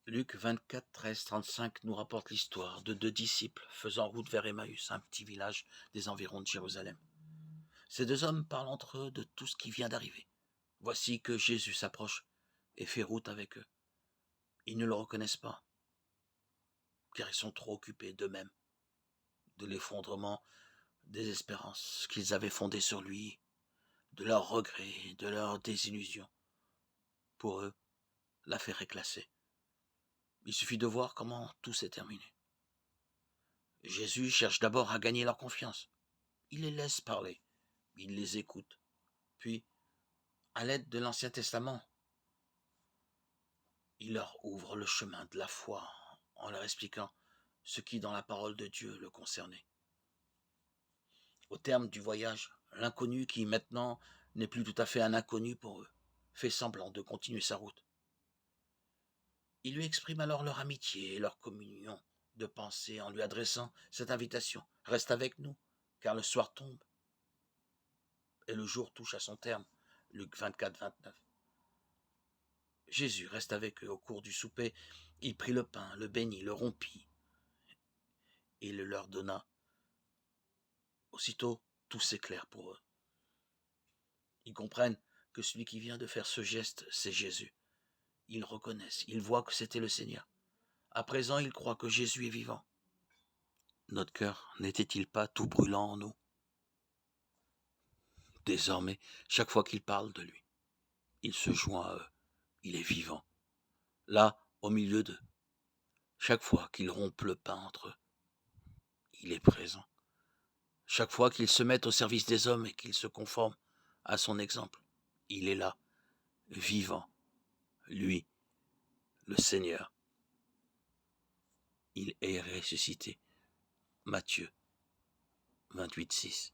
Luc 24, 13, 35 nous rapporte l'histoire de deux disciples faisant route vers Emmaüs, un petit village des environs de Jérusalem. Ces deux hommes parlent entre eux de tout ce qui vient d'arriver. Voici que Jésus s'approche et fait route avec eux. Ils ne le reconnaissent pas, car ils sont trop occupés d'eux-mêmes, de l'effondrement des espérances qu'ils avaient fondées sur lui, de leurs regrets, de leurs désillusions. Pour eux, l'affaire est classée. Il suffit de voir comment tout s'est terminé. Jésus cherche d'abord à gagner leur confiance. Il les laisse parler, il les écoute. Puis, à l'aide de l'Ancien Testament, il leur ouvre le chemin de la foi en leur expliquant ce qui dans la parole de Dieu le concernait. Au terme du voyage, l'inconnu qui maintenant n'est plus tout à fait un inconnu pour eux, fait semblant de continuer sa route. Ils lui expriment alors leur amitié et leur communion de pensée en lui adressant cette invitation. Reste avec nous, car le soir tombe et le jour touche à son terme. Luc 24, 29. Jésus reste avec eux au cours du souper. Il prit le pain, le bénit, le rompit et le leur donna. Aussitôt, tout s'éclaire pour eux. Ils comprennent que celui qui vient de faire ce geste, c'est Jésus. Ils reconnaissent, ils voient que c'était le Seigneur. À présent, ils croient que Jésus est vivant. Notre cœur n'était-il pas tout brûlant en nous? Désormais, chaque fois qu'il parle de lui, il se joint à eux. Il est vivant. Là, au milieu d'eux, chaque fois qu'ils rompent le pain entre eux, il est présent. Chaque fois qu'ils se mettent au service des hommes et qu'ils se conforment à son exemple, il est là, vivant. Lui, le Seigneur, il est ressuscité. Matthieu 28, 6.